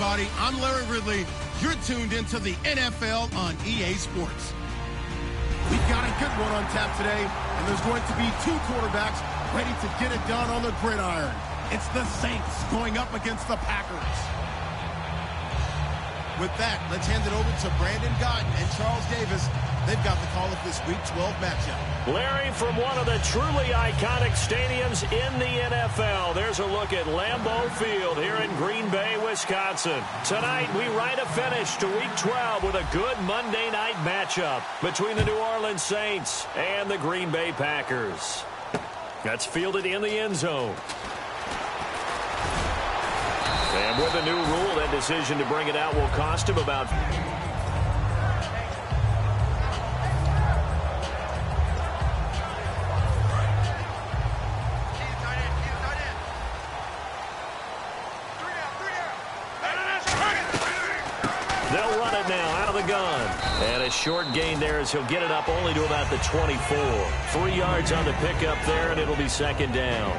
everybody. I'm Larry Ridley. You're tuned into the NFL on EA Sports. We've got a good one on tap today, and there's going to be two quarterbacks ready to get it done on the gridiron. It's the Saints going up against the Packers. With that, let's hand it over to Brandon Godden and Charles Davis. They've got the call of this Week 12 matchup. Larry, from one of the truly iconic stadiums in the NFL, there's a look at Lambeau Field here in Green Bay, Wisconsin. Tonight, we write a finish to Week 12 with a good Monday night matchup between the New Orleans Saints and the Green Bay Packers. That's fielded in the end zone. And with a new rule, that decision to bring it out will cost him about... They'll run it now out of the gun. And a short gain there as he'll get it up only to about the 24. 3 yards on the pickup there, and it'll be second down.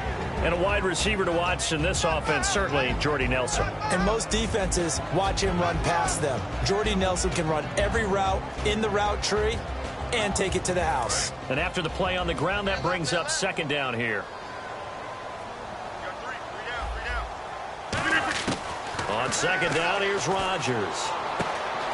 And a wide receiver to watch in this offense, certainly Jordy Nelson. And most defenses watch him run past them. Jordy Nelson can run every route in the route tree and take it to the house. And after the play on the ground, that brings up second down here. On second down, here's Rodgers.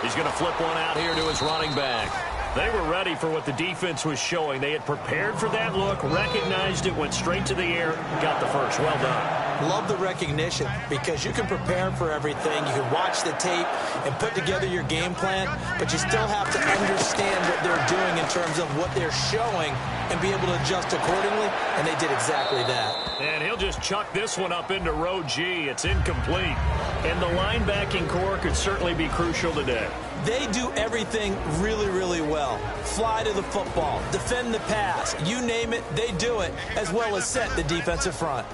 He's going to flip one out here to his running back. They were ready for what the defense was showing. They had prepared for that look, recognized it, went straight to the air, got the first. Well done. Love the recognition because you can prepare for everything. You can watch the tape and put together your game plan, but you still have to understand what they're doing in terms of what they're showing and be able to adjust accordingly, and they did exactly that. And he'll just chuck this one up into row G. It's incomplete. And the linebacking core could certainly be crucial today. They do everything really, really well. Fly to the football, defend the pass, you name it, they do it, as well as set the defensive front.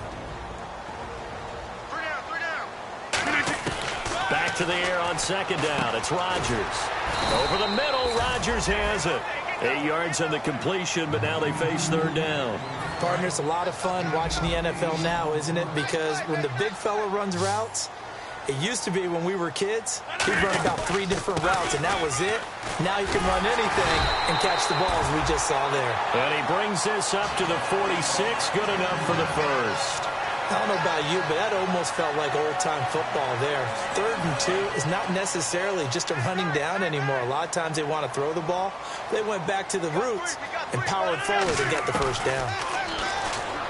Back to the air on second down. It's Rodgers. Over the middle, Rodgers has it. 8 yards on the completion, but now they face third down. Partner, it's a lot of fun watching the NFL now, isn't it? Because when the big fella runs routes, it used to be when we were kids, he'd run about 3 different routes, and that was it. Now he can run anything and catch the balls we just saw there. And he brings this up to the 46. Good enough for the first. I don't know about you, but that almost felt like old-time football there. 3rd and 2 is not necessarily just a running down anymore. A lot of times they want to throw the ball. They went back to the roots and powered forward and get the first down.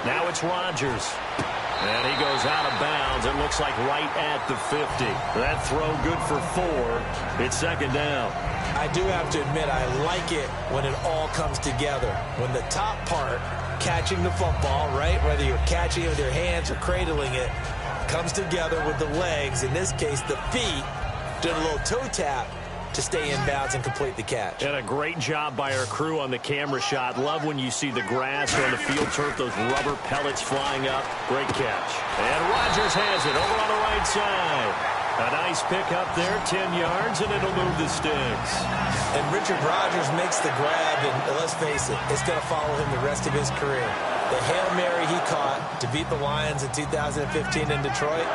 Now it's Rodgers. And he goes out of bounds. It looks like right at the 50. That throw good for 4. It's second down. I do have to admit, I like it when it all comes together. When the top part, catching the football, right, whether you're catching it with your hands or cradling it, comes together with the legs, in this case the feet, did a little toe tap to stay in bounds and complete the catch. And a great job by our crew on the camera shot. Love when you see the grass or on the field turf, those rubber pellets flying up. Great catch. And Rodgers has it over on the right side. A nice pick up there, 10 yards, and it'll move the sticks. And Richard Rodgers makes the grab, and let's face it, it's going to follow him the rest of his career. The Hail Mary he caught to beat the Lions in 2015 in Detroit,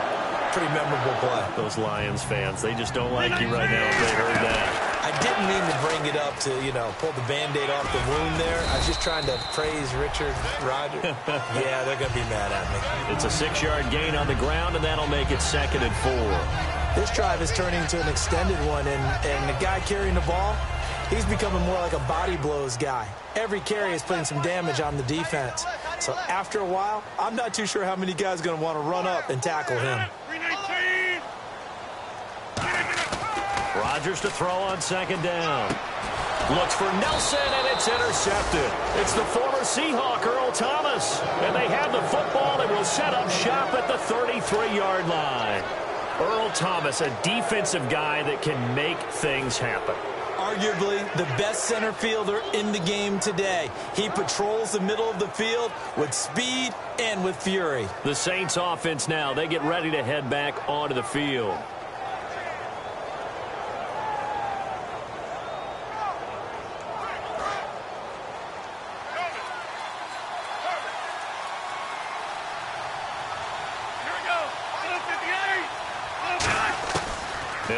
pretty memorable play. Those Lions fans, they just don't like you right now if they heard that. I didn't mean to bring it up to, pull the Band-Aid off the wound there. I was just trying to praise Richard Rodgers. Yeah, they're going to be mad at me. It's a 6-yard gain on the ground, and that'll make it 2nd and 4. This drive is turning into an extended one, and the guy carrying the ball, he's becoming more like a body blows guy. Every carry is putting some damage on the defense. So after a while, I'm not too sure how many guys are going to want to run up and tackle him. Rodgers to throw on second down. Looks for Nelson, and it's intercepted. It's the former Seahawk, Earl Thomas. And they have the football and will set up shop at the 33-yard line. Earl Thomas, a defensive guy that can make things happen. Arguably the best center fielder in the game today. He patrols the middle of the field with speed and with fury. The Saints offense now, they get ready to head back onto the field.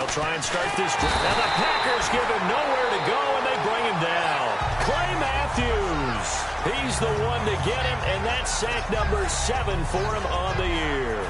They'll try and start this drive. And the Packers give him nowhere to go, and they bring him down. Clay Matthews. He's the one to get him, and that's sack number 7 for him on the year.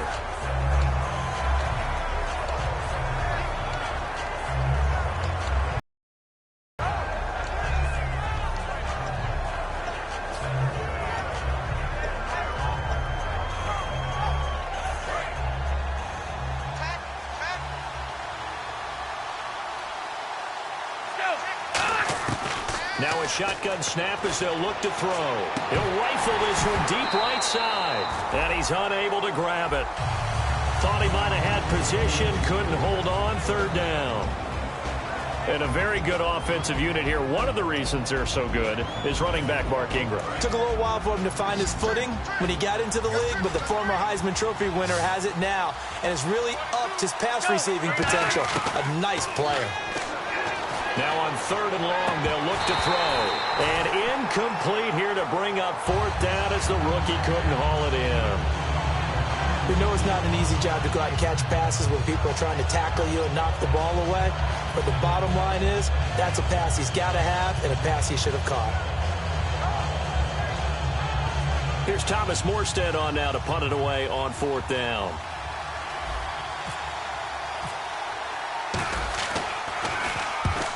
Now a shotgun snap as they'll look to throw. He'll rifle this one deep right side. And he's unable to grab it. Thought he might have had position, couldn't hold on, 3rd down. And a very good offensive unit here. One of the reasons they're so good is running back Mark Ingram. Took a little while for him to find his footing when he got into the league, but the former Heisman Trophy winner has it now and has really upped his pass receiving potential. A nice player. Now on 3rd and long, they'll look to throw. And incomplete here to bring up 4th down as the rookie couldn't haul it in. We know it's not an easy job to go out and catch passes when people are trying to tackle you and knock the ball away. But the bottom line is, that's a pass he's got to have and a pass he should have caught. Here's Thomas Morstead on now to punt it away on 4th down.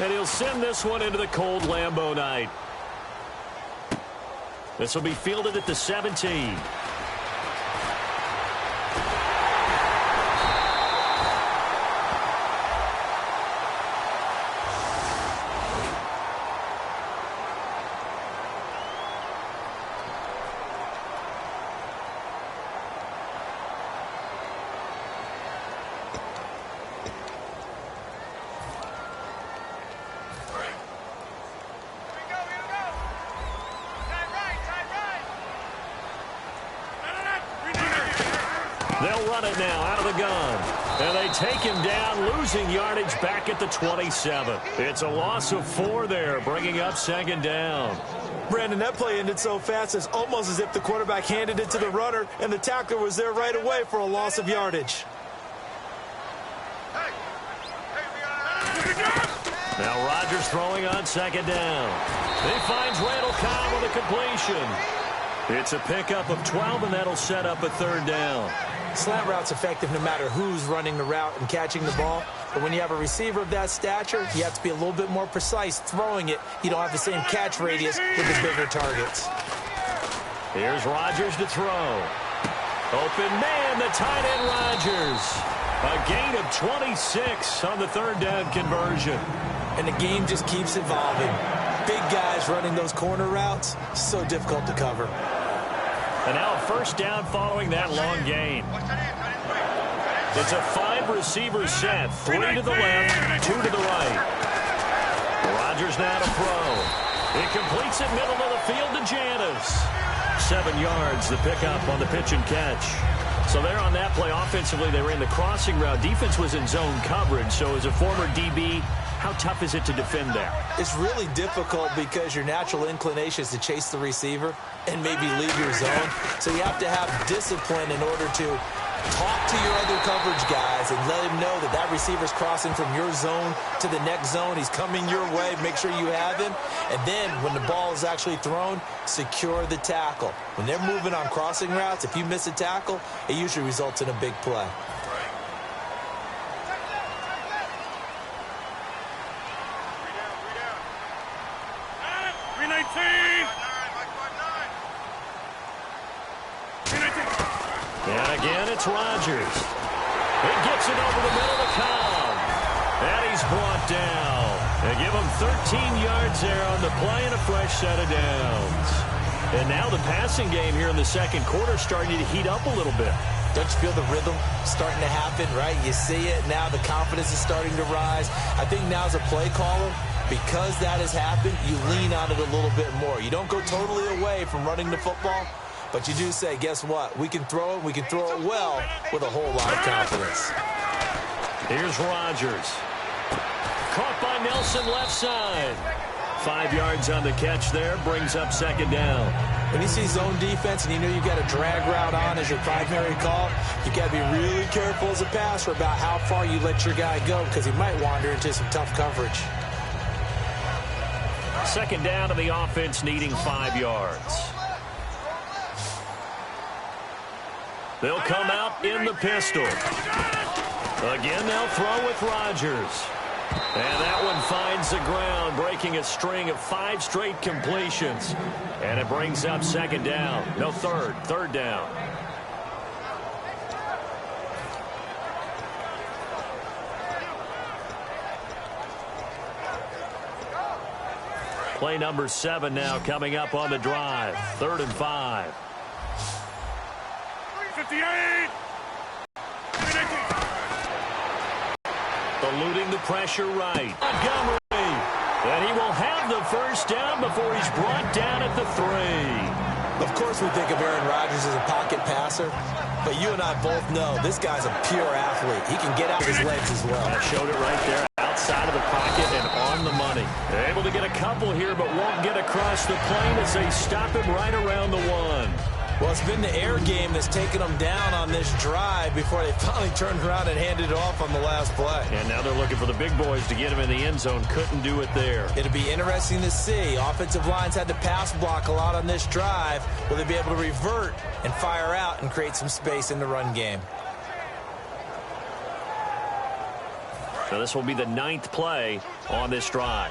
And he'll send this one into the cold Lambeau night. This will be fielded at the 17. They'll run it now out of the gun. And they take him down, losing yardage back at the 27. It's a loss of 4 there, bringing up 2nd down. Brandon, that play ended so fast, it's almost as if the quarterback handed it to the runner, and the tackler was there right away for a loss of yardage. Now Rodgers throwing on 2nd down. He finds Randall Cobb with a completion. It's a pickup of 12, and that'll set up a 3rd down. Slant route's effective no matter who's running the route and catching the ball. But when you have a receiver of that stature, you have to be a little bit more precise throwing it. You don't have the same catch radius with the bigger targets. Here's Rodgers to throw. Open man, the tight end Rodgers. A gain of 26 on the 3rd down conversion. And the game just keeps evolving. Big guys running those corner routes, so difficult to cover. And now a 1st down following that long gain. It's a 5-receiver set. 3 to the left, 2 to the right. Rodgers now to throw. He completes it middle of the field to Janis. 7 yards, the pickup on the pitch and catch. So there on that play, offensively, they ran the crossing route. Defense was in zone coverage, so as a former DB, how tough is it to defend that? It's really difficult because your natural inclination is to chase the receiver and maybe leave your zone. So you have to have discipline in order to talk to your other coverage guys and let him know that that receiver's crossing from your zone to the next zone. He's coming your way. Make sure you have him. And then when the ball is actually thrown, secure the tackle. When they're moving on crossing routes, if you miss a tackle, it usually results in a big play. And again, it's Rodgers. He gets it over the middle to Cobb. And he's brought down. They give him 13 yards there on the play and a fresh set of downs. And now the passing game here in the 2nd quarter starting to heat up a little bit. Don't you feel the rhythm starting to happen, right? You see it now. The confidence is starting to rise. I think now as a play caller, because that has happened, you lean on it a little bit more. You don't go totally away from running the football, but you do say, guess what? We can throw it. We can throw it well with a whole lot of confidence. Here's Rodgers. Caught by Nelson left side. 5 yards on the catch there. Brings up second down. When you see zone defense and you know you've got a drag route on as your primary call, you've got to be really careful as a passer about how far you let your guy go because he might wander into some tough coverage. Second down to the offense needing 5 yards. They'll come out in the pistol. Again, they'll throw with Rodgers. And that one finds the ground, breaking a string of 5 straight completions. And it brings up second down. No, third down. Play number 7 now coming up on the drive. 3rd and 5. 58. Eluding the pressure right. Montgomery. And he will have the first down before he's brought down at the 3. Of course we think of Aaron Rodgers as a pocket passer, but you and I both know this guy's a pure athlete. He can get out of his legs as well. I showed it right there. Outside of the pocket and on the money. They're able to get a couple here, but won't get across the plane as they stop him right around the 1. Well, it's been the air game that's taken them down on this drive before they finally turned around and handed it off on the last play. And now they're looking for the big boys to get him in the end zone. Couldn't do it there. It'll be interesting to see. Offensive lines had to pass block a lot on this drive. Will they be able to revert and fire out and create some space in the run game? So this will be the 9th play on this drive.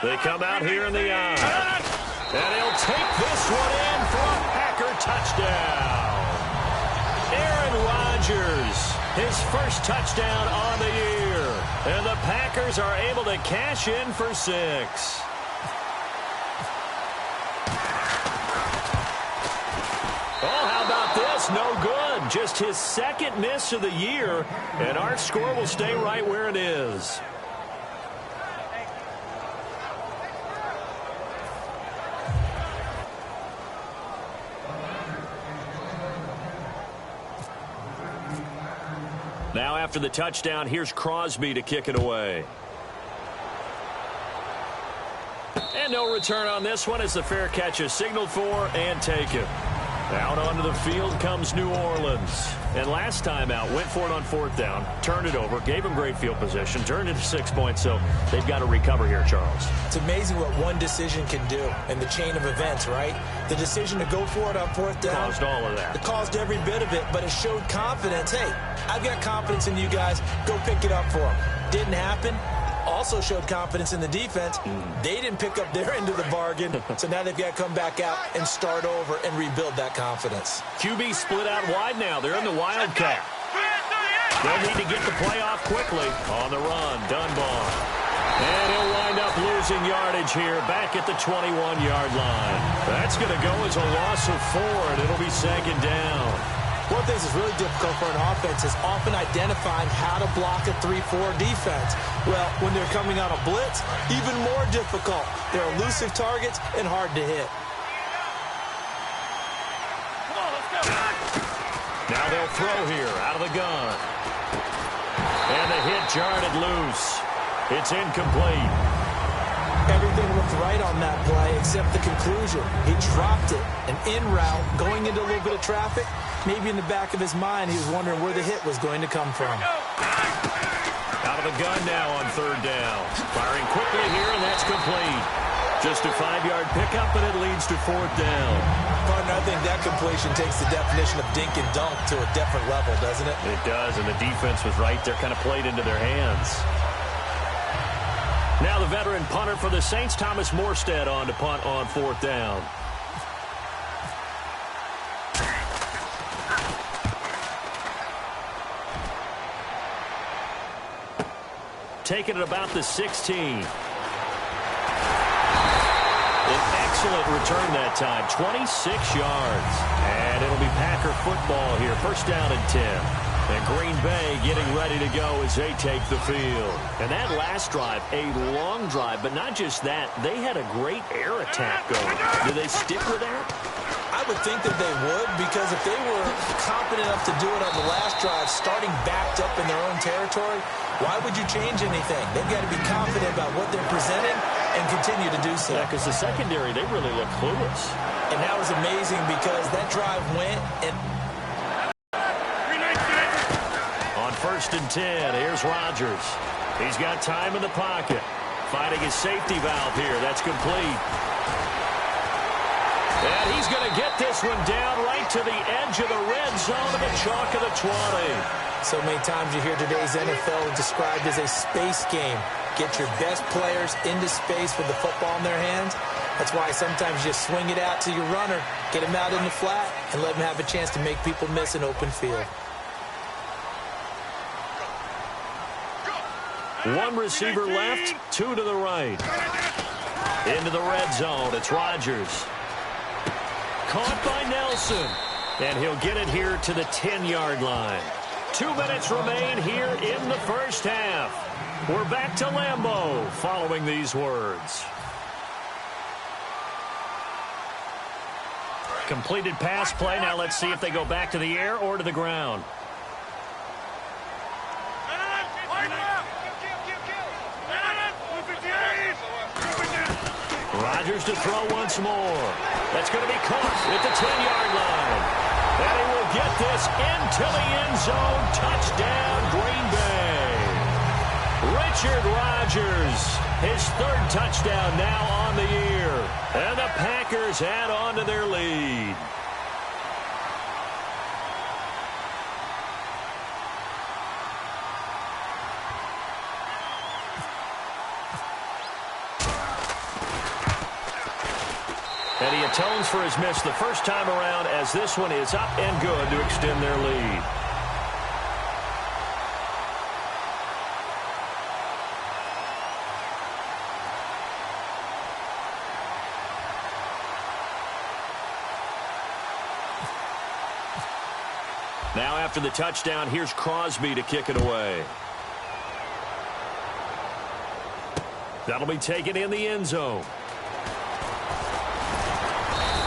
They come out here in the eye. And he'll take this one in for a Packer touchdown. Aaron Rodgers, his first touchdown on the year. And the Packers are able to cash in for 6. Oh, how about this? No good. Just his 2nd miss of the year. And our score will stay right where it is. Now after the touchdown, here's Crosby to kick it away. And no return on this one as the fair catch is signaled for and taken. Out onto the field comes New Orleans. And last time out, went for it on 4th down, turned it over, gave them great field position, turned into 6 points, so they've got to recover here, Charles. It's amazing what one decision can do in the chain of events, right? The decision to go for it on 4th down. Caused all of that. It caused every bit of it, but it showed confidence. Hey, I've got confidence in you guys. Go pick it up for them. Didn't happen. Also showed confidence in the defense. They didn't pick up their end of the bargain, so now they've got to come back out and start over and rebuild that confidence. QB split out wide now. They're in the Wildcat. They'll need to get the play off quickly. On the run, Dunbar. And he'll wind up losing yardage here back at the 21-yard line. That's going to go as a loss of 4, and it'll be second down. One of the things that's really difficult for an offense is often identifying how to block a 3-4 defense. Well, when they're coming on a blitz, even more difficult. They're elusive targets and hard to hit. Now they'll throw here out of the gun. And the hit jarred it loose. It's incomplete. Everything looked right on that play except the conclusion. He dropped it. An in route going into a little bit of traffic. Maybe in the back of his mind he was wondering where the hit was going to come from. Out of the gun now on 3rd down. Firing quickly here, and that's complete. Just a 5-yard pickup, and it leads to 4th down. Partner, I think that completion takes the definition of dink and dunk to a different level, doesn't it? It does, and the defense was right there, kind of played into their hands. Now the veteran punter for the Saints, Thomas Morstead, on to punt on 4th down. Taking it about the 16. An excellent return that time, 26 yards. And it'll be Packer football here, 1st down and 10. And Green Bay getting ready to go as they take the field. And that last drive, a long drive, but not just that. They had a great air attack going. Do they stick with that? I would think that they would, because if they were confident enough to do it on the last drive, starting backed up in their own territory, why would you change anything? They've got to be confident about what they're presenting and continue to do so. Yeah, because the secondary, they really look clueless. And that was amazing because that drive went and... On 1st and 10, here's Rodgers. He's got time in the pocket. Finding his safety valve here. That's complete. And he's going to get this one down right to the edge of the red zone of the chalk of the 20. So many times you hear today's NFL described as a space game. Get your best players into space with the football in their hands. That's why sometimes you swing it out to your runner, get him out in the flat, and let him have a chance to make people miss an open field. One receiver left, 2 to the right. Into the red zone, it's Rodgers. Caught by Nelson. And he'll get it here to the 10-yard line. 2 minutes remain here in the first half. We're back to Lambeau following these words. Completed pass play. Now let's see if they go back to the air or to the ground. Rodgers to throw once more. That's going to be caught at the 10-yard line. And he will get this into the end zone. Touchdown, Green Bay. Richard Rodgers, his 3rd touchdown now on the year. And the Packers add on to their lead. And he atones for his miss the first time around, as this one is up and good to extend their lead. Now after the touchdown, here's Crosby to kick it away. That'll be taken in the end zone.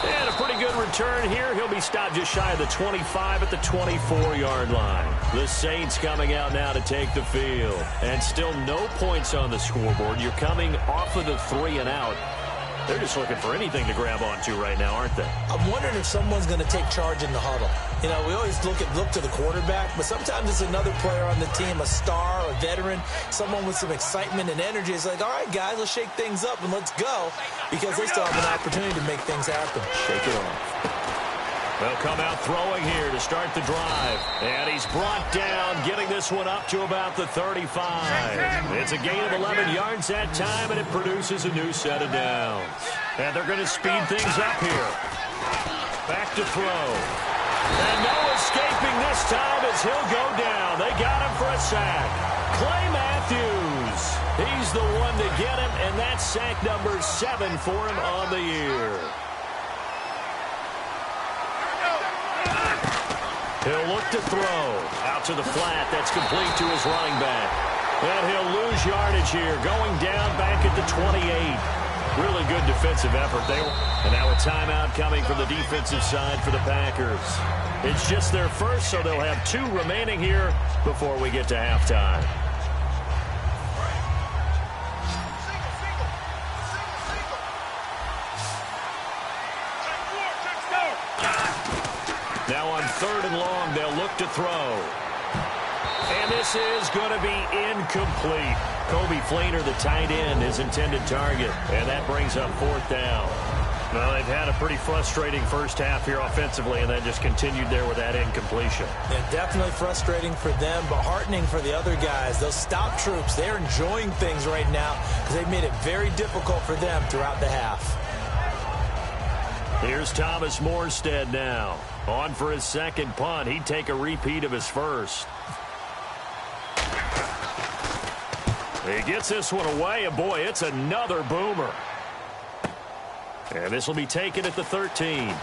And a pretty good return here. He'll be stopped just shy of the 25 at the 24-yard line. The Saints coming out now to take the field. And still no points on the scoreboard. You're coming off of the 3 and out. They're just looking for anything to grab onto right now, aren't they? I'm wondering if someone's going to take charge in the huddle. You know, we always look to the quarterback, but sometimes it's another player on the team, a star, a veteran, someone with some excitement and energy. It's like, all right, guys, let's shake things up and let's go, because they still have an opportunity to make things happen. Shake it off. They'll come out throwing here to start the drive. And he's brought down, getting this one up to about the 35. It's a gain of 11 yards that time, and it produces a new set of downs. And they're going to speed things up here. Back to throw. And no escaping this time as he'll go down. They got him for a sack. Clay Matthews. He's the one to get him, and that's sack number 7 for him on the year. He'll look to throw. Out to the flat. That's complete to his running back. And he'll lose yardage here. Going down back at the 28. Really good defensive effort there. And now a timeout coming from the defensive side for the Packers. It's just their first, so they'll have 2 remaining here before we get to halftime. Now on 3rd and long, they'll look to throw. And this is going to be incomplete. Kobe Fleener, the tight end, his intended target. And that brings up 4th down. Well, they've had a pretty frustrating first half here offensively, and then just continued there with that incompletion. Yeah, definitely frustrating for them, but heartening for the other guys. Those stop troops, they're enjoying things right now because they've made it very difficult for them throughout the half. Here's Thomas Morstead now. On for his 2nd punt. He'd take a repeat of his first. He gets this one away, and boy, it's another boomer. And this will be taken at the 13. A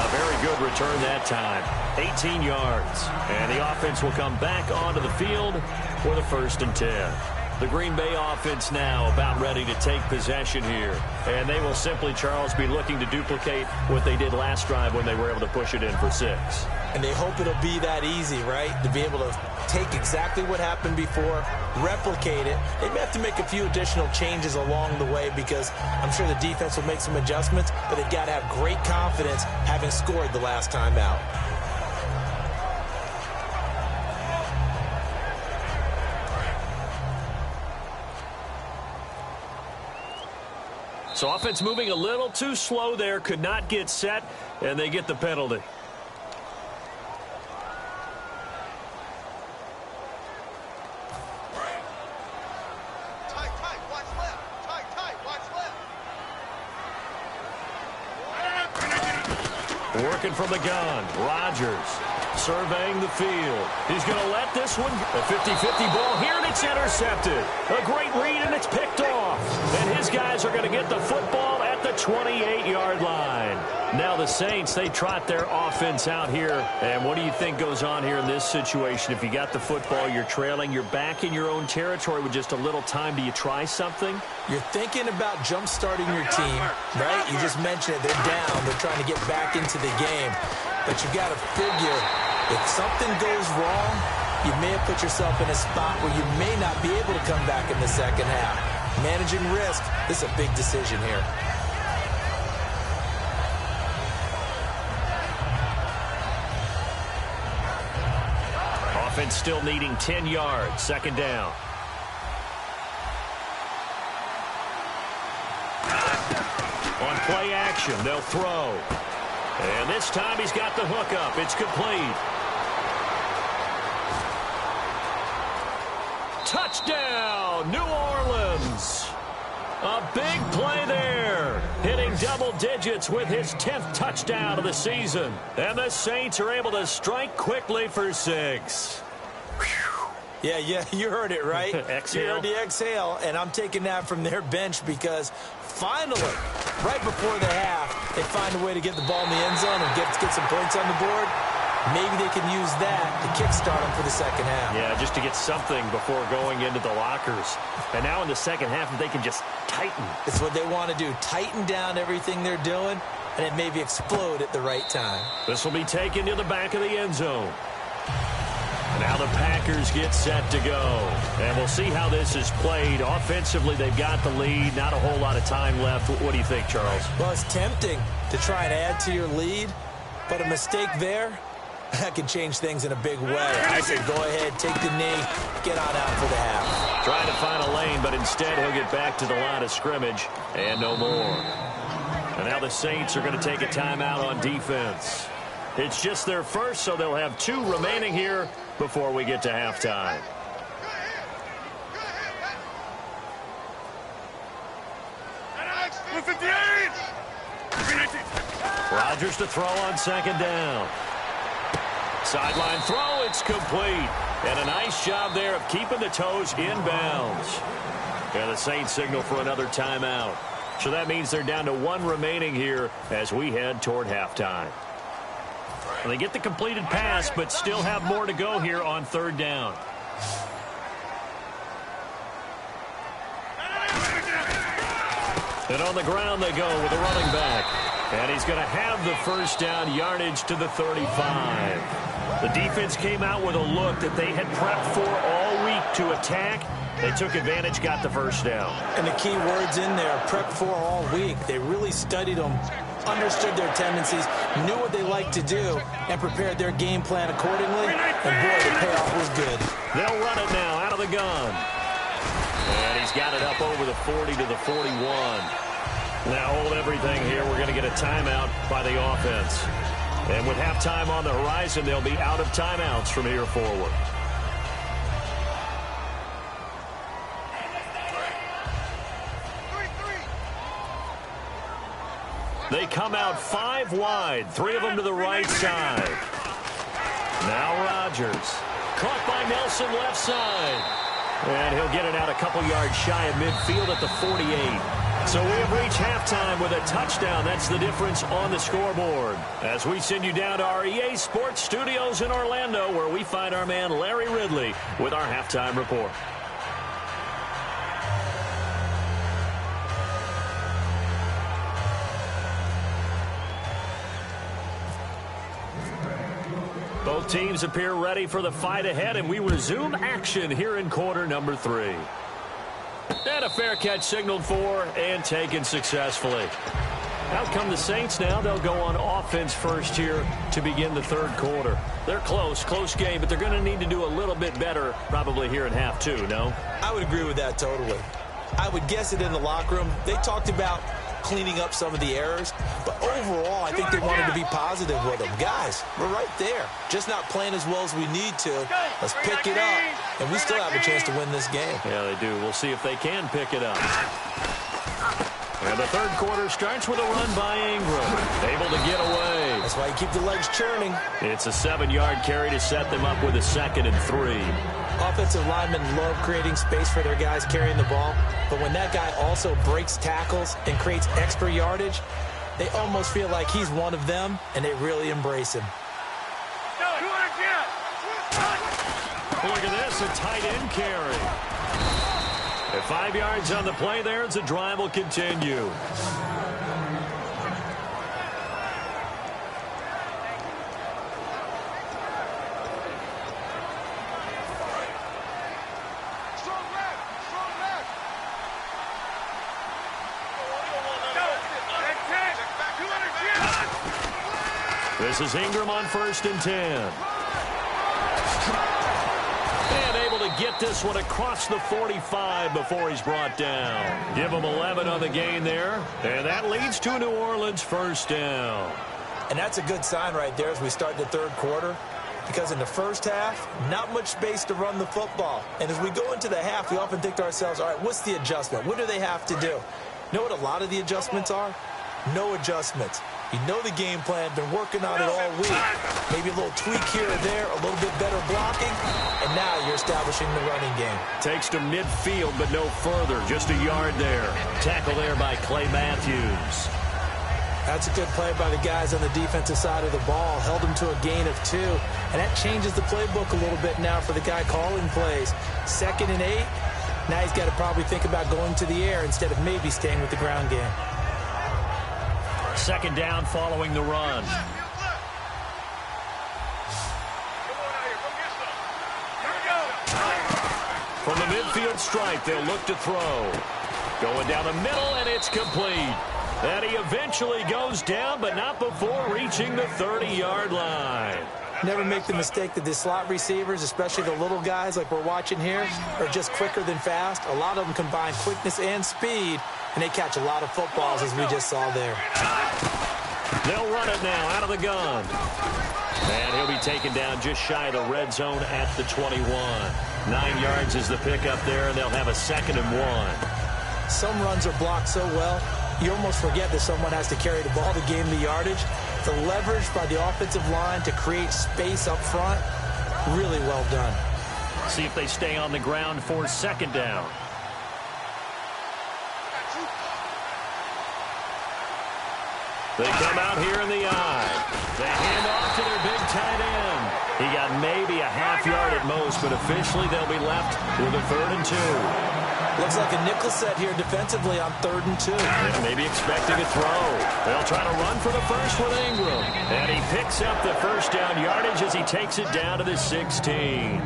very good return that time. 18 yards. And the offense will come back onto the field for the 1st and 10. The Green Bay offense now about ready to take possession here. And they will simply, Charles, be looking to duplicate what they did last drive when they were able to push it in for 6. And they hope it'll be that easy, right? To be able to take exactly what happened before, replicate it. They may have to make a few additional changes along the way because I'm sure the defense will make some adjustments, but they've got to have great confidence having scored the last time out. So offense moving a little too slow there, could not get set, and they get the penalty. Working from the gun, Rodgers surveying the field. He's going to let this one, a 50-50 ball here, and it's intercepted. A great read, and it's picked off. And his guys are going to get the football at the 28-yard line. Now the Saints, they trot their offense out here. And what do you think goes on here in this situation? If you got the football, you're trailing, you're back in your own territory with just a little time. Do you try something? You're thinking about jump-starting your team, right? You just mentioned it. They're down. They're trying to get back into the game. But you got to figure, if something goes wrong, you may have put yourself in a spot where you may not be able to come back in the second half. Managing risk, this is a big decision here. Offense still needing 10 yards, second down. On play action, they'll throw. And this time he's got the hook up. It's complete. Touchdown, New Orleans. A big play there. Hitting double digits with his 10th touchdown of the season. And the Saints are able to strike quickly for 6. Yeah, you heard it, right? Exhale. You heard the exhale, and I'm taking that from their bench because finally, right before the half, they find a way to get the ball in the end zone and get some points on the board. Maybe they can use that to kickstart them for the second half. Yeah, just to get something before going into the lockers. And now in the second half, they can just tighten. It's what they want to do, tighten down everything they're doing, and it maybe explode at the right time. This will be taken to the back of the end zone. Now the Packers get set to go. And we'll see how this is played. Offensively, they've got the lead. Not a whole lot of time left. What do you think, Charles? Well, it's tempting to try and add to your lead, but a mistake there, that can change things in a big way. I say go ahead, take the knee, get on out for the half. Trying to find a lane, but instead he'll get back to the line of scrimmage and no more. And now the Saints are going to take a timeout on defense. It's just their first, so they'll have 2 remaining here before we get to halftime. Rodgers to throw on second down. Sideline throw, it's complete. And a nice job there of keeping the toes in bounds. And the Saints signal for another timeout. So that means they're down to 1 remaining here as we head toward halftime. And they get the completed pass, but still have more to go here on third down. And on the ground they go with a running back. And he's going to have the first down, yardage to the 35. The defense came out with a look that they had prepped for all week to attack. They took advantage, got the first down. And the key words in there, prepped for all week. They really studied them, understood their tendencies, knew what they liked to do, and prepared their game plan accordingly. And boy, the payoff was good. They'll run it now out of the gun. And he's got it up over the 40 to the 41. Now hold everything here. We're going to get a timeout by the offense. And with halftime on the horizon, they'll be out of timeouts from here forward. They come out 5 wide, 3 of them to the right side. Now Rodgers. Caught by Nelson left side. And he'll get it out a couple yards shy of midfield at the 48. So we have reached halftime with a touchdown. That's the difference on the scoreboard. As we send you down to our EA Sports Studios in Orlando, where we find our man Larry Ridley with our halftime report. Both teams appear ready for the fight ahead, and we resume action here in quarter number 3. And a fair catch signaled for and taken successfully. Out come the Saints now. They'll go on offense first here to begin the third quarter. They're close game, but they're going to need to do a little bit better probably here in half 2, no? I would agree with that totally. I would guess it in the locker room. They talked about cleaning up some of the errors, but overall, I think they wanted to be positive with them. Guys, we're right there. Just not playing as well as we need to. Let's pick it up, and we still have a chance to win this game. Yeah, they do. We'll see if they can pick it up. And the third quarter starts with a run by Ingram. Able to get away. That's why you keep the legs churning. It's a 7-yard carry to set them up with a 2nd and 3. Offensive linemen love creating space for their guys carrying the ball, but when that guy also breaks tackles and creates extra yardage, they almost feel like he's one of them, and they really embrace him. Look at this, a tight end carry. At 5 yards on the play there, as the drive will continue. This is Ingram on 1st and 10. And able to get this one across the 45 before he's brought down. Give him 11 on the gain there. And that leads to New Orleans 1st down. And that's a good sign right there as we start the third quarter. Because in the first half, not much space to run the football. And as we go into the half, we often think to ourselves, all right, what's the adjustment? What do they have to do? You know what a lot of the adjustments are? No adjustments. You know the game plan, been working on it all week. Maybe a little tweak here or there, a little bit better blocking, and now you're establishing the running game. Takes to midfield, but no further. Just a yard there. Tackle there by Clay Matthews. That's a good play by the guys on the defensive side of the ball. Held him to a gain of 2, and that changes the playbook a little bit now for the guy calling plays. 2nd and 8. Now he's got to probably think about going to the air instead of maybe staying with the ground game. 2nd down following the run. From the midfield stripe, they'll look to throw. Going down the middle, and it's complete. And he eventually goes down, but not before reaching the 30-yard line. Never make the mistake that the slot receivers, especially the little guys like we're watching here, are just quicker than fast. A lot of them combine quickness and speed, and they catch a lot of footballs, as we just saw there. They'll run it now out of the gun. And he'll be taken down just shy of the red zone at the 21. 9 yards is the pickup there, and they'll have a 2nd and 1. Some runs are blocked so well, you almost forget that someone has to carry the ball to gain the yardage. The leverage by the offensive line to create space up front, really well done. See if they stay on the ground for 2nd down. They come out here in the eye. They hand off to their big tight end. He got maybe a half yard at most, but officially they'll be left with a 3rd and 2. Looks like a nickel set here defensively on 3rd and 2. Yeah, maybe expecting a throw. They'll try to run for the first with Ingram. And he picks up the 1st down yardage as he takes it down to the 16.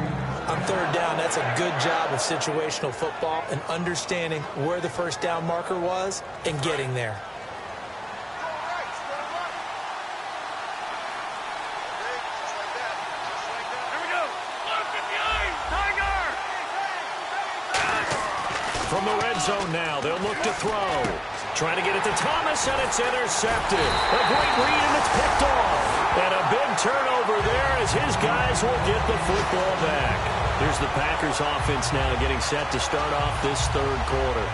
On 3rd down, that's a good job of situational football and understanding where the 1st down marker was and getting there. From the red zone now, they'll look to throw. Trying to get it to Thomas, and it's intercepted. A great read, and it's picked off. And a big turnover there as his guys will get the football back. Here's the Packers offense now getting set to start off this third quarter.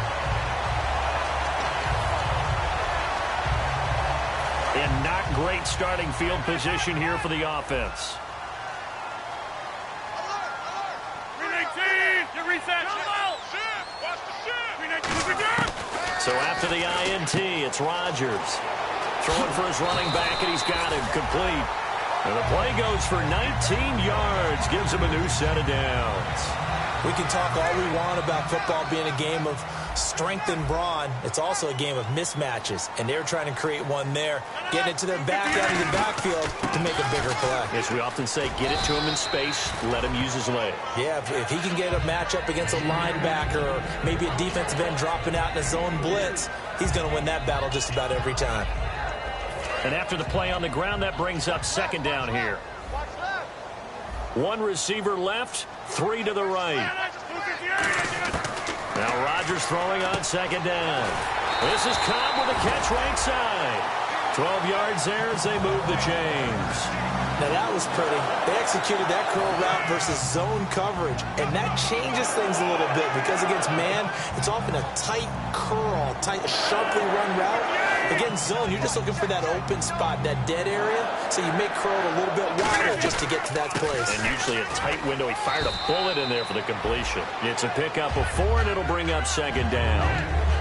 And not great starting field position here for the offense. 319, you reset. So after the INT, it's Rodgers. Throwing for his running back, and he's got him complete. And the play goes for 19 yards, gives him a new set of downs. We can talk all we want about football being a game of strength and brawn. It's also a game of mismatches, and they're trying to create one there, getting it to their back out of the backfield to make a bigger play. As we often say, get it to him in space, let him use his leg. Yeah, if he can get a matchup against a linebacker or maybe a defensive end dropping out in a zone blitz, he's going to win that battle just about every time. And after the play on the ground, that brings up second down here. One receiver left, 3 to the right. Now Rodgers throwing on second down. This is Cobb with a catch right side. 12 yards there as they move the chains. Now that was pretty. They executed that curl route versus zone coverage, and that changes things a little bit because against man, it's often a tight curl, sharply run route. Against zone, you're just looking for that open spot, that dead area, so you make curl a little bit wider just to get to that place. And usually a tight window. He fired a bullet in there for the completion. It's a pickup of 4, and it'll bring up second down.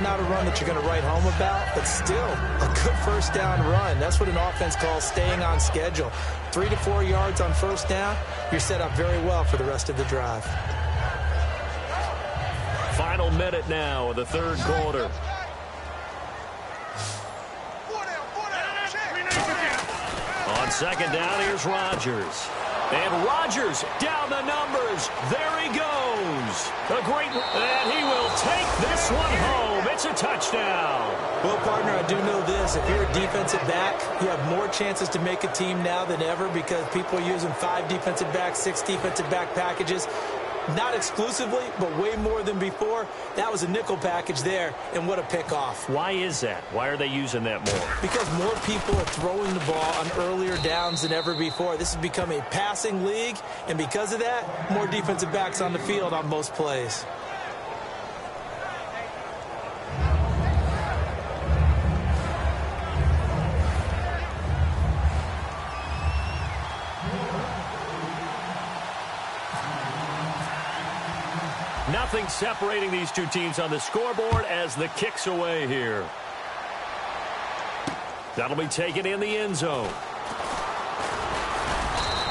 Not a run that you're going to write home about, but still a good first down run. That's what an offense calls staying on schedule. 3 to 4 yards on first down, you're set up very well for the rest of the drive. Final minute now of the third quarter. On second down, here's Rodgers. And Rodgers down the numbers. There he goes. And he will take this one home. It's a touchdown. Well, partner, I do know this. If you're a defensive back, you have more chances to make a team now than ever because people are using 5 defensive backs, 6 defensive back packages. Not exclusively, but way more than before. That was a nickel package there, and what a pickoff. Why is that? Why are they using that more? Because more people are throwing the ball on earlier downs than ever before. This has become a passing league, and because of that, more defensive backs on the field on most plays. Nothing separating these two teams on the scoreboard as the kick's away here. That'll be taken in the end zone.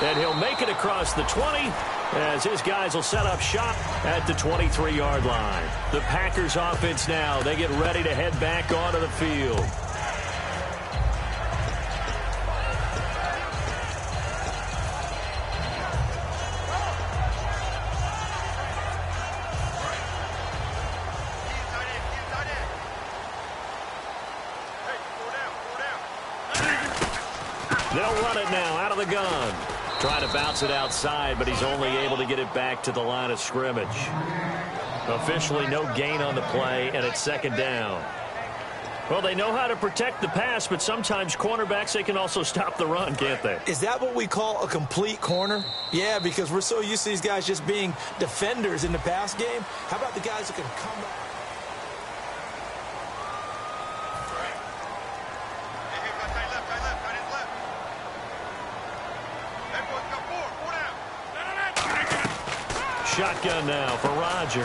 And he'll make it across the 20 as his guys will set up shop at the 23-yard line. The Packers offense now, they get ready to head back onto the field. They'll run it now out of the gun. Trying to bounce it outside, but he's only able to get it back to the line of scrimmage. Officially no gain on the play, and it's second down. Well, they know how to protect the pass, but sometimes cornerbacks, they can also stop the run, can't they? Is that what we call a complete corner? Yeah, because we're so used to these guys just being defenders in the pass game. How about the guys who can come up? Shotgun now for Rodgers.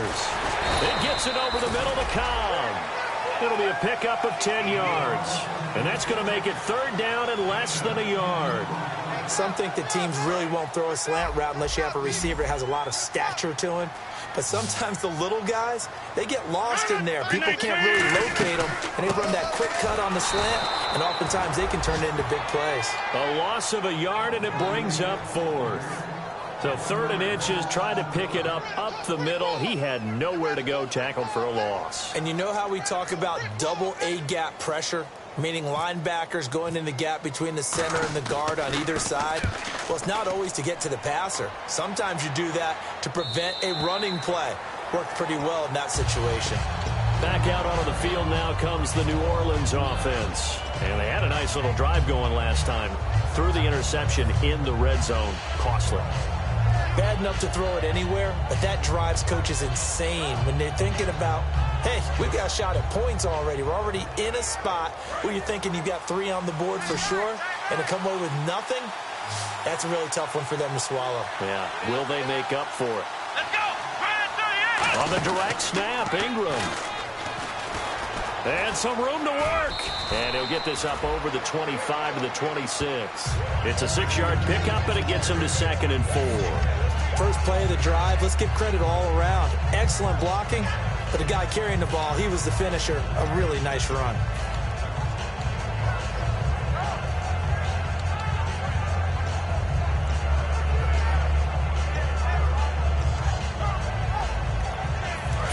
It gets it over the middle to Cobb. It'll be a pickup of 10 yards. And that's going to make it third down and less than a yard. Some think that teams really won't throw a slant route unless you have a receiver that has a lot of stature to him. But sometimes the little guys, they get lost in there. People can't really locate them, and they run that quick cut on the slant, and oftentimes they can turn it into big plays. A loss of a yard, and it brings up fourth. So 3rd and inches, trying to pick it up the middle. He had nowhere to go, tackled for a loss. And you know how we talk about double A-gap pressure, meaning linebackers going in the gap between the center and the guard on either side? Well, it's not always to get to the passer. Sometimes you do that to prevent a running play. Worked pretty well in that situation. Back out onto the field now comes the New Orleans offense. And they had a nice little drive going last time. Threw the interception in the red zone. Costly. Bad enough to throw it anywhere, but that drives coaches insane when they're thinking about, hey, we've got a shot at points already. We're already in a spot where you're thinking you've got 3 on the board for sure, and to come away with nothing, that's a really tough one for them to swallow. Yeah, will they make up for it? Let's go! On the direct snap, Ingram. And some room to work. And he'll get this up over the 25 to the 26. It's a 6-yard pickup, and it gets him to 2nd and 4. First play of the drive, let's give credit all around. Excellent blocking, But the guy carrying the ball, he was the finisher. A really nice run.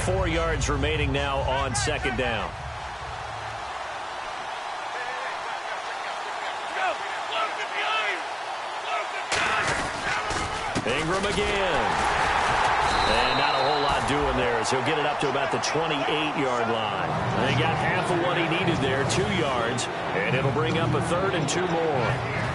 Four yards remaining now on second down. Ingram again. And not a whole lot doing there as he'll get it up to about the 28-yard line. And he got half of what he needed there, 2 yards, and it'll bring up a 3rd and 2 more.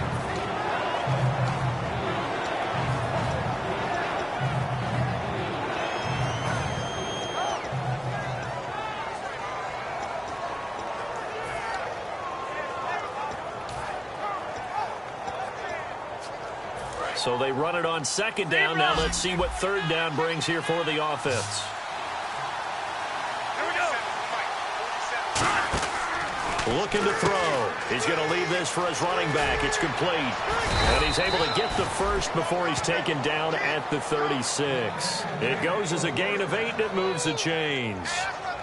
So they run it on second down. Now let's see what third down brings here for the offense. Looking to throw. He's going to leave this for his running back. It's complete. And he's able to get the first before he's taken down at the 36. It goes as a gain of 8, and it moves the chains.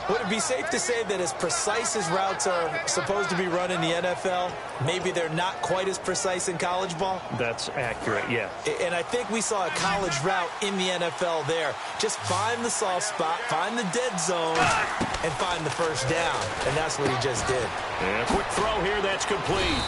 Would it be safe to say that as precise as routes are supposed to be run in the NFL, maybe they're not quite as precise in college ball? That's accurate, yeah. And I think we saw a college route in the NFL there. Just find the soft spot, find the dead zone, and find the first down. And that's what he just did. And a quick throw here, that's complete.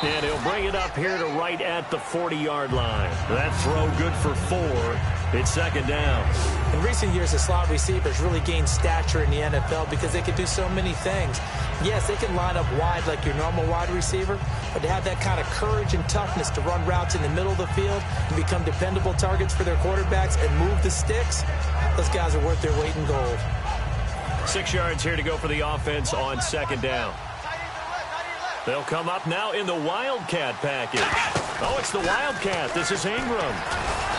And he'll bring it up here to right at the 40-yard line. That throw good for 4. It's second down. In recent years, the slot receivers really gained stature in the NFL because they can do so many things. Yes, they can line up wide like your normal wide receiver, but to have that kind of courage and toughness to run routes in the middle of the field and become dependable targets for their quarterbacks and move the sticks, those guys are worth their weight in gold. 6 yards here to go for the offense on second down. They'll come up now in the Wildcat package. Oh, it's the Wildcat. This is Ingram.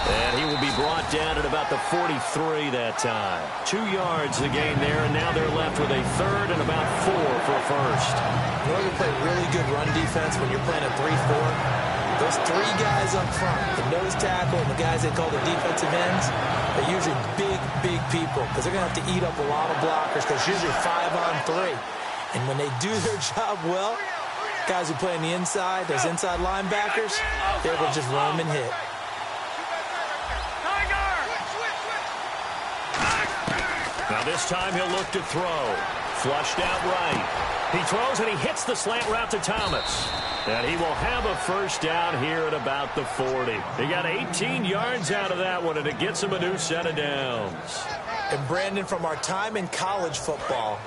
And he will be brought down at about the 43 that time. 2 yards the gain there, and now they're left with a 3rd and about 4 for a first. You know, you play really good run defense when you're playing a 3-4. Those 3 guys up front, the nose tackle and the guys they call the defensive ends, they're usually big people because they're going to have to eat up a lot of blockers because usually 5-on-3. And when they do their job well, guys who play on the inside, those inside linebackers, they're able to just roam and hit. Now this time he'll look to throw. Flushed out right. He throws and he hits the slant route to Thomas. And he will have a first down here at about the 40. He got 18 yards out of that one, and it gets him a new set of downs. And Brandon, from our time in college football,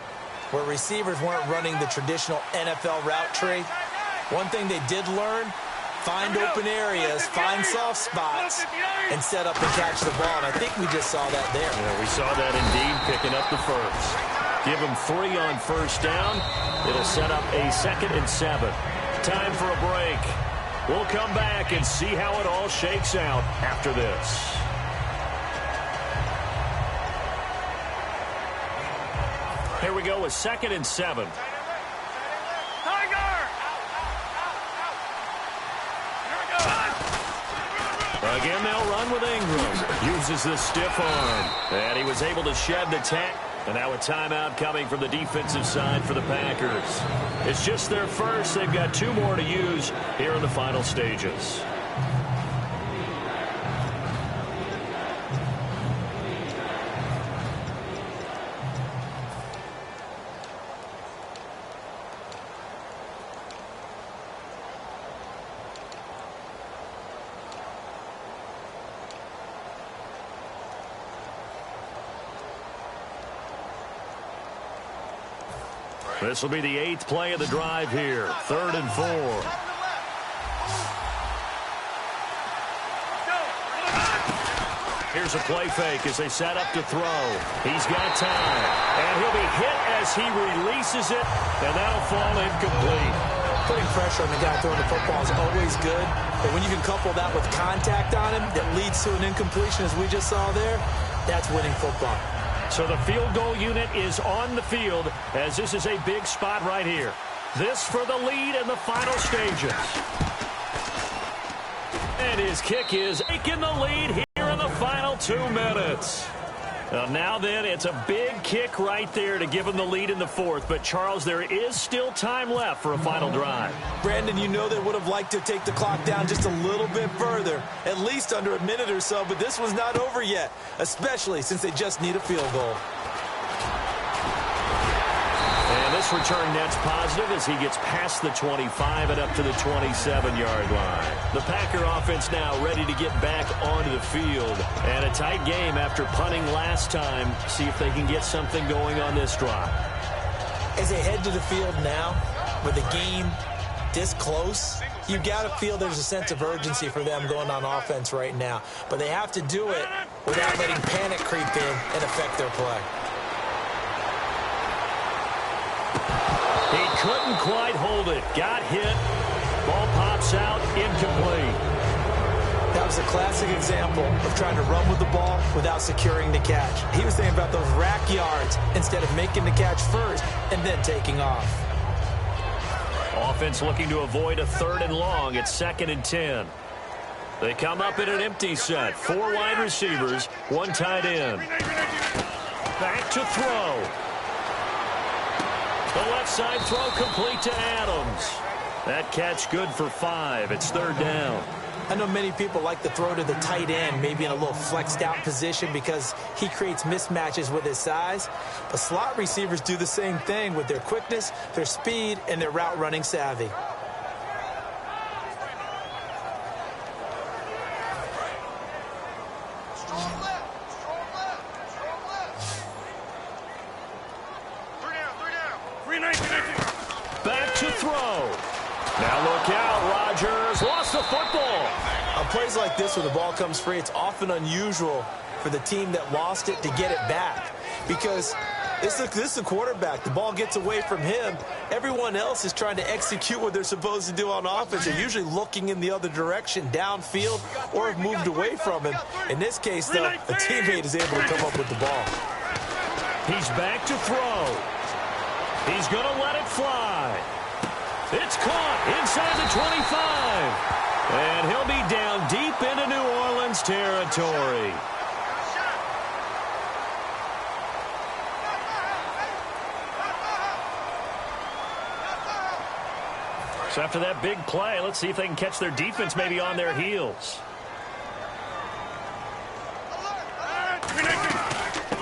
where receivers weren't running the traditional NFL route tree, one thing they did learn, find open areas, find soft spots, and set up and catch the ball. And I think we just saw that there. Yeah, we saw that indeed, picking up the first. Give him 3 on first down. It'll set up a 2nd and 7. Time for a break. We'll come back and see how it all shakes out after this. Here we go with 2nd and 7. Again, they'll run with Ingram. Uses the stiff arm. And he was able to shed the tackle. And now a timeout coming from the defensive side for the Packers. It's just their first. They've got 2 more to use here in the final stages. This will be the 8th play of the drive here. 3rd and 4. Here's a play fake as they set up to throw. He's got time. And he'll be hit as he releases it. And that'll fall incomplete. Putting pressure on the guy throwing the football is always good. But when you can couple that with contact on him that leads to an incompletion, as we just saw there, that's winning football. So the field goal unit is on the field as this is a big spot right here. This for the lead in the final stages. And his kick is taking the lead here in the final 2 minutes. Now then, it's a big kick right there to give them the lead in the fourth. But, Charles, there is still time left for a final drive. Brandon, you know they would have liked to take the clock down just a little bit further, at least under a minute or so. But this was not over yet, especially since they just need a field goal. And this return net's positive as he gets past the 25 and up to the 27-yard line. The Packer offense now ready to get back onto the field. And a tight game after punting last time. See if they can get something going on this drive. As they head to the field now, with the game this close, you got to feel there's a sense of urgency for them going on offense right now. But they have to do it without letting panic creep in and affect their play. He couldn't quite hold it. Got hit. Ball pops out. Incomplete. That was a classic example of trying to run with the ball without securing the catch. He was thinking about those rack yards instead of making the catch first and then taking off. Offense looking to avoid a 3rd and long. It's 2nd and 10. They come up in an empty set. 4 wide receivers, 1 tight end. Back to throw. The left side throw complete to Adams. That catch good for 5. It's 3rd down. I know many people like to throw to the tight end, maybe in a little flexed out position because he creates mismatches with his size. But slot receivers do the same thing with their quickness, their speed, and their route running savvy. Back to throw. Now look out, Rodgers lost the football. On plays like this where the ball comes free, it's often unusual for the team that lost it to get it back. Because this is the quarterback. The ball gets away from him. Everyone else is trying to execute what they're supposed to do on offense. They're usually looking in the other direction, downfield, or have moved away from him. In this case, though, a teammate is able to come up with the ball. He's back to throw. He's going to let it fly. It's caught inside the 25. And he'll be down deep into New Orleans territory. So after that big play, let's see if they can catch their defense maybe on their heels.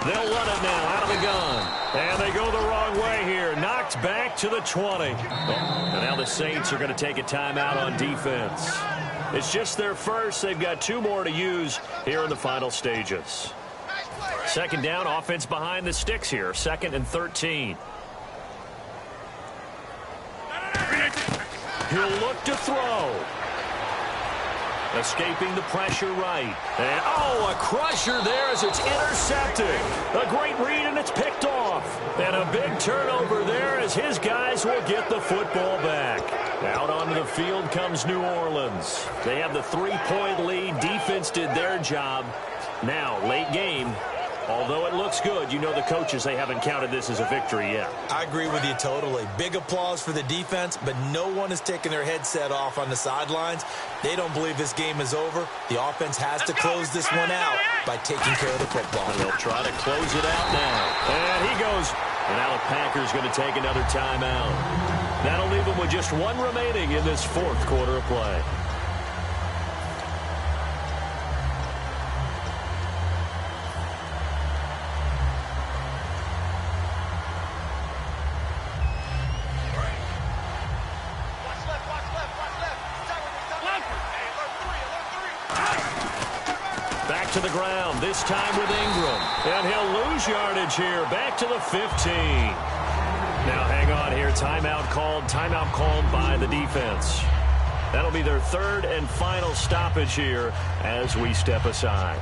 They'll run it now out of the gun. And they go the wrong way here. Knocked back to the 20. And now the Saints are going to take a timeout on defense. It's just their first. They've got 2 more to use here in the final stages. 2nd down, offense behind the sticks here. 2nd and 13. He'll look to throw. Escaping the pressure right. And, oh, a crusher there as it's intercepted. A great read, and it's picked off. And a big turnover there as his guys will get the football back. Out onto the field comes New Orleans. They have the 3-point lead. Defense did their job. Now, late game. Although it looks good, you know the coaches, they haven't counted this as a victory yet. I agree with you totally. Big applause for the defense, but no one is taking their headset off on the sidelines. They don't believe this game is over. The offense has to close this one out by taking care of the football. And they'll try to close it out now. And he goes. And now the Packers going to take another timeout. That'll leave them with just 1 remaining in this 4th quarter of play. To the ground, this time with Ingram. And he'll lose yardage here, back to the 15. Now hang on here, timeout called by the defense. That'll be their 3rd and final stoppage here as we step aside.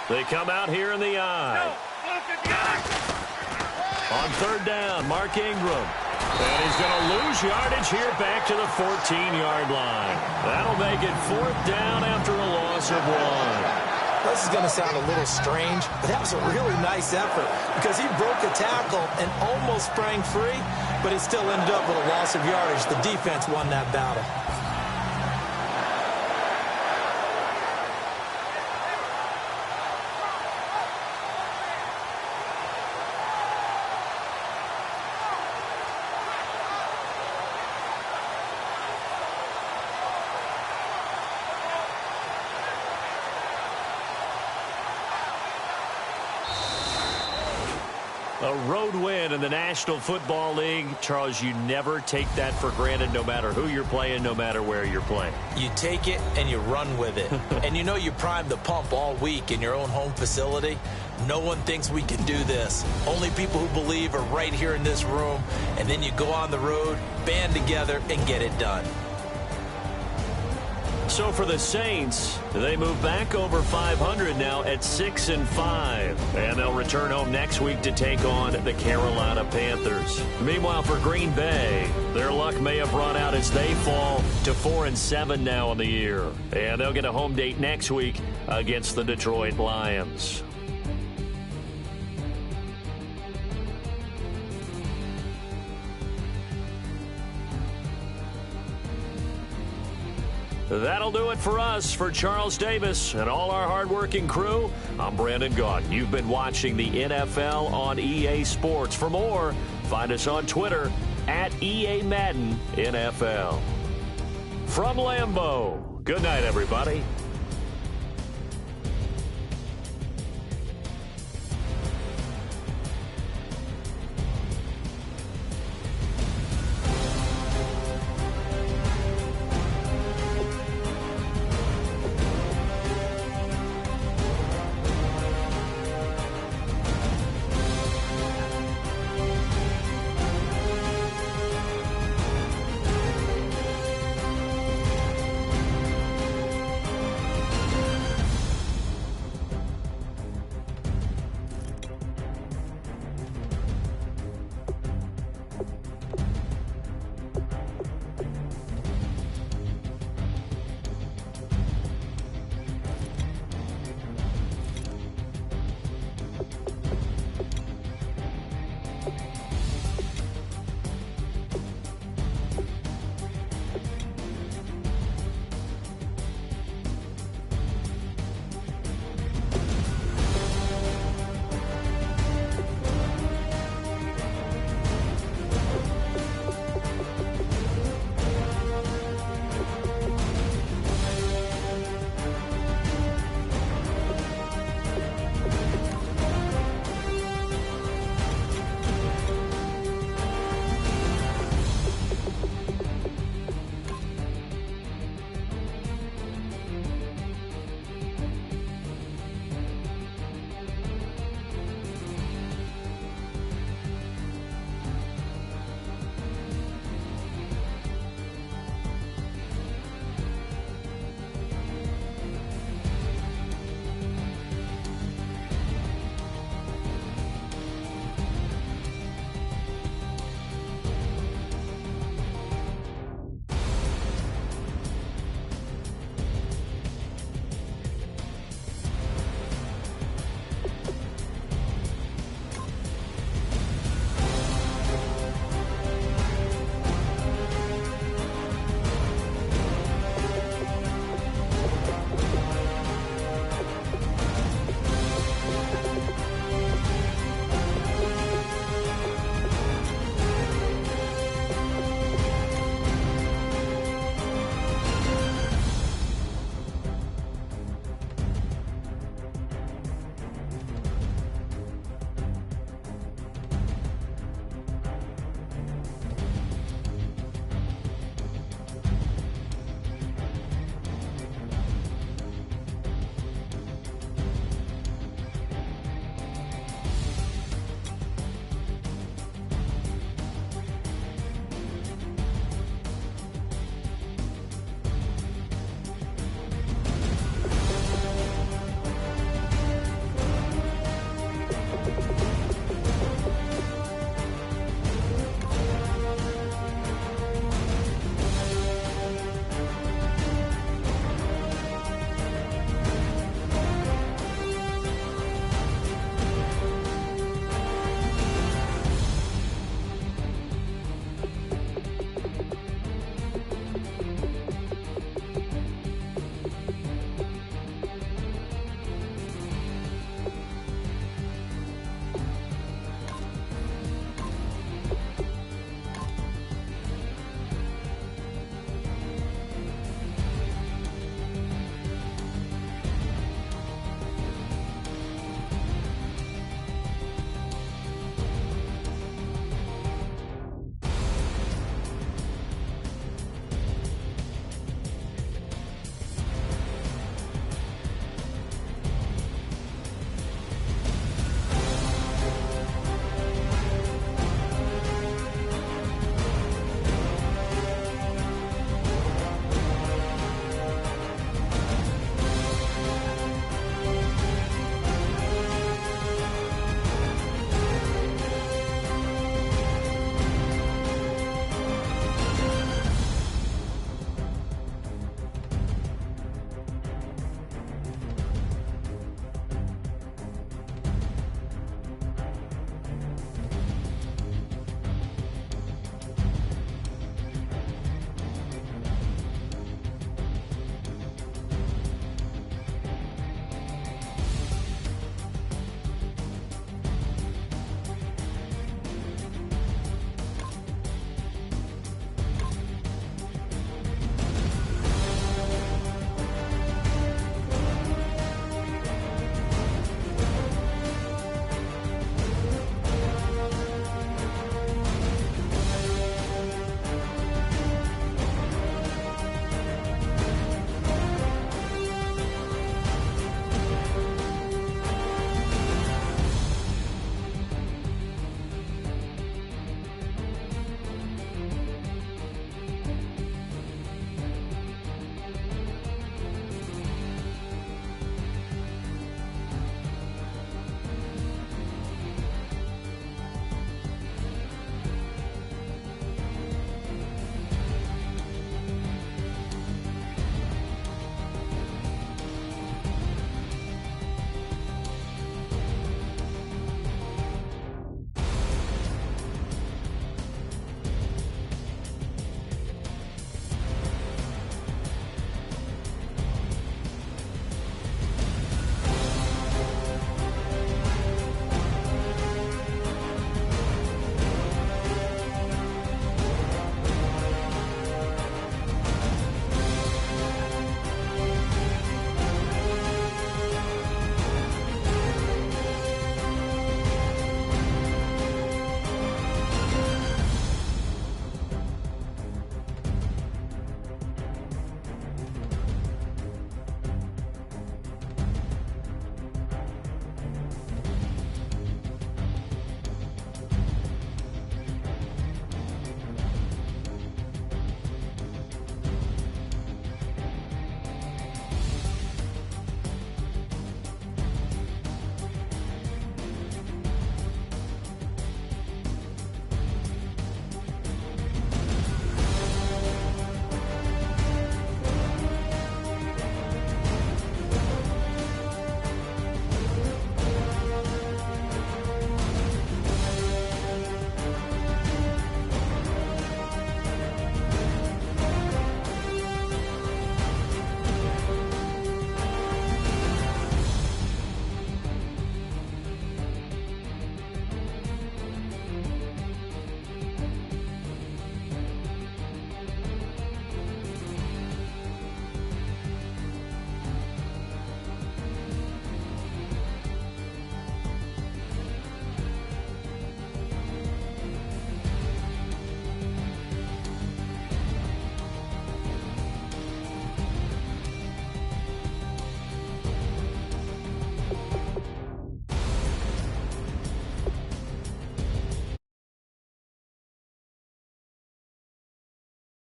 They come out here in the eye. On third down, Mark Ingram. And he's going to lose yardage here back to the 14-yard line. That'll make it fourth down after a loss of 1. This is going to sound a little strange, but that was a really nice effort because he broke a tackle and almost sprang free, but it still ended up with a loss of yardage. The defense won that battle. A road win in the National Football League. Charles, you never take that for granted no matter who you're playing, no matter where you're playing. You take it and you run with it. And you know you primed the pump all week in your own home facility. No one thinks we can do this. Only people who believe are right here in this room. And then you go on the road, band together, and get it done. So for the Saints, they move back over 500 now at 6-5. And they'll return home next week to take on the Carolina Panthers. Meanwhile, for Green Bay, their luck may have run out as they fall to 4-7 now in the year. And they'll get a home date next week against the Detroit Lions. That'll do it for us. For Charles Davis and all our hardworking crew, I'm Brandon Gaudin. You've been watching the NFL on EA Sports. For more, find us on Twitter at EA Madden NFL. From Lambeau, good night, everybody.